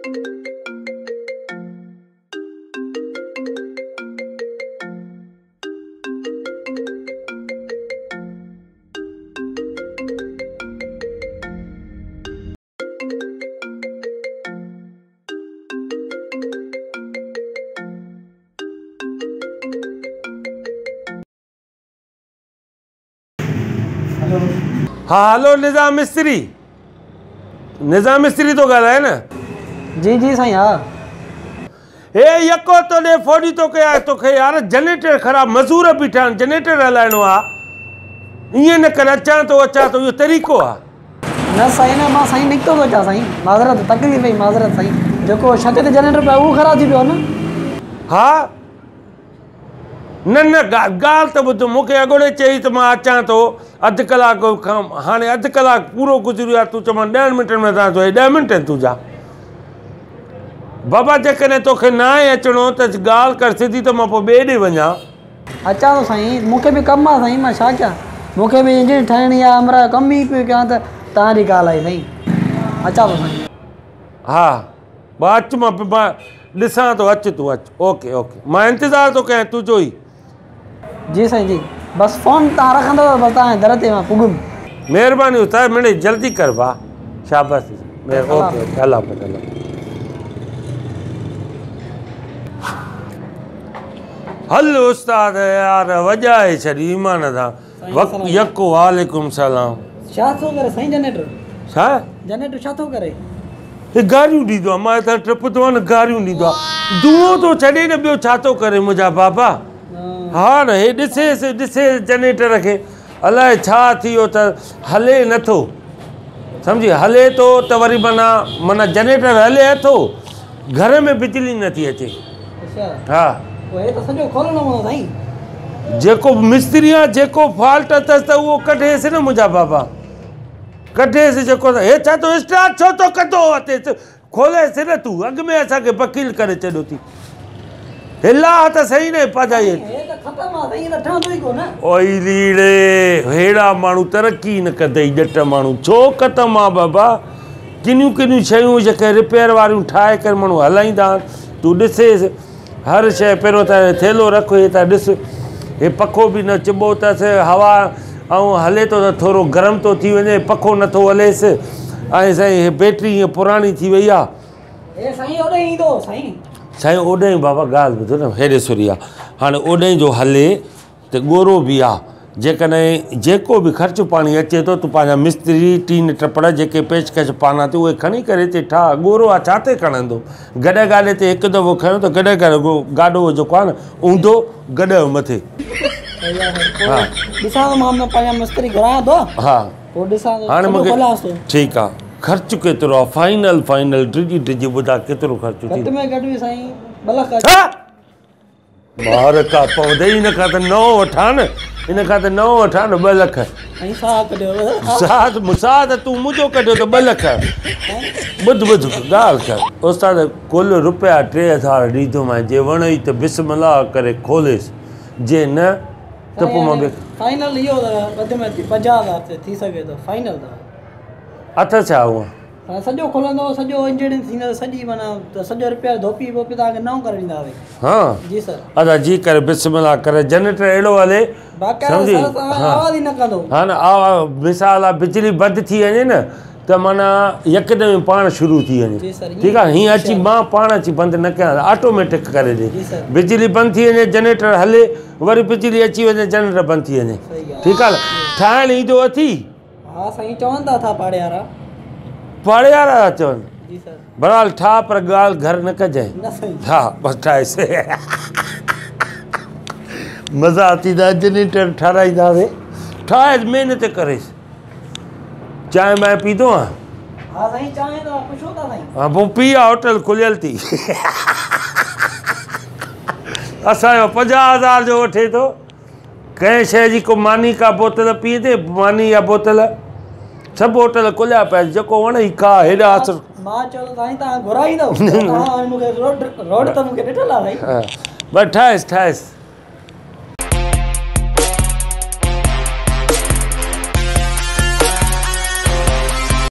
हाँ हेलो निज़ाम मिस्त्री तो ॻाल्हाए न। जी जी साईं। हाँ हे यको तो ॾे फोड़ी तो कया तोखे यार जनरेटर ख़राब मज़दूर बीठा आहिनि जनरेटर हलाइणो आहे ईअं न कर अचां तो इहो तरीक़ो आहे न साईं न मां साईं निकितो थो अचां साईं माज़रत तकलीफ़ पई माज़रत साईं जेको छत ते जनरेटर पियो उहो ख़राब थी पियो न। हा न ॻाल्हि त ॿुध मूंखे अॻोड़े चई त मां अचां थो अधु कलाक खां हाणे अधु कलाक पूरो गुज़रियो आहे तूं चवनि 10 मिंटनि में तव्हां चओ 10 मिंट तुंहिंजा बाबा जेकॾहिं तोखे न आहे अचिणो त ॻाल्हि कर सिधी त मां पोइ ॿिए ॾे वञा। अचां थो साईं मूंखे बि कमु आहे साईं मां छा कयां मूंखे बि इंजन ठाहिणी आहे हमरा कमु ई पियो कयां त तव्हांजी ॻाल्हि आहे साईं अचां थो साईं। हा मां अचु मां ॾिसां थो अचु तूं अचु ओके ओके मां इंतज़ारु थो कयां तुंहिंजो ई। जी साईं जी बस फ़ोन तव्हां रखंदव बस तव्हांजे दर ते मां पुगुमि। महिरबानी उस्ताद मिड़े जल्दी कर भाउ शाबाश ओके ओके अल्लाह हल उस्ताद यार वॼाए छॾी ईमान सां वक़्तु यको वालेकुम सलाम। छा थो करे साईं जनरेटर छा जनरेटर छा थो करे हे गारियूं ॾींदो आहे मां हितां टपंदो आहे न गारियूं ॾींदो आहे धुओं थो छॾे न ॿियो छा थो करे मुंहिंजा बाबा। हा न हे ॾिसे जनरेटर खे अलाए छा थी वियो त हले नथो सम्झी हले थो त वरी माना जनरेटर हले थो घर में बिजली नथी अचे। हा जेको मिस्त्री आहे जेको फॉल्ट अथसि त उहो कढेसि न मुंहिंजा बाबा कढेसि जेको हे छा थो स्टार्ट छो थो कंदो अथेसि खोलेसि न तूं अॻु में असांखे वकील करे छॾियो थी हिला त सही न पाजाई ओई लीड़े हेड़ा माण्हू तरक़ी न कंदई ॼट माण्हू छो ख़तमु आहे बाबा किनियूं किनियूं शयूं जेके रिपेयर वारियूं ठाहे करे माण्हू हलाईंदा आहिनि तूं ॾिसेसि हर शइ पहिरियों त थेलो रखो हे त ॾिस हे पखो बि न चिॿो अथसि हवा ऐं हले थो त थोरो गरम थो थी वञे पखो नथो हलेसि ऐं साईं हे बैटरी हीअं पुराणी थी वई आहे साईं ओॾां बाबा ॻाल्हि ॿुधो न हेॾे सुरी आहे हाणे ओॾां जो हले त ॻोरो बि आहे जेकॾहिं जेको बि ख़र्चु पाणी अचे थो तूं पंहिंजा मिस्त्री टीन टपड़ जेके पेचकश पाना थी उहे खणी करे हिते ठाह ॻोरो आहे छा ते खणंदो गॾे गाॾे ते हिकु दफ़ो खयो त गॾे गाॾो जेको आहे न ऊंधो गॾु मथे। हा हाणे मूंखे ठीकु आहे ख़र्चु केतिरो आहे फाइनल डिजी ॿुधा केतिरो ख़र्चु ॿार का पवंदे ई हिन खां त नओं वठां न हिन खां त नओं वठां न 2 लख साह त तूं मुंहिंजो कढियो त 2 लख ॿुध ॻाल्हि कर उस्ताद कुल रुपया 3000 ॾींदोमांइ जे वणे त बिस्मिल्लाह करे खोलेसि जे न त पोइ मां फाइनल इहो वधि में 50,000 थी सघे थो फाइनल अथसि छा उहा सॼो खोलंदो सॼो इंजन थींदो सॼी माना सॼो रिपेयर धोपी वोपी तव्हांखे नओं करे ॾींदासीं। हाँ जी सर अदा जी करे बिस्मिल्लाह करे जनरेटर अहिड़ो हले सम्झी आवाज़ ई न कंदो हा न आवाज़ मिसाल आहे बिजली बंदि थी वञे न त माना यकदमि पाण शुरू थी वञे ठीकु आहे हीअं अची मां पाण अची बंदि न कयां ऑटोमेटिक करे ॾे बिजली बंदि थी वञे जनरेटर हले वरी बिजली अची वञे जनरेटर बंदि थी वञे ठीकु आहे ठाहिणु ईंदो अथई। हा साईं चवंदा था पाड़े वारा चवनि बराल ठाह पर ॻाल्हि घर न कजांइ हा बसि ठाहेसि मज़ा अची था जनरेटर ठाराईंदासीं ठाहे महिनत करेसि चांहि बांहि पीतो आहे हा पोइ पी आहे होटल खुलियल थी असांजो 50,000 जो वठे थो कंहिं शइ जी को मानी का बोतल पीए थी मानी या बोतल सभु होटल खुलिया पिया जेको वणे ई खा हेॾा असर बसि ठाहेसि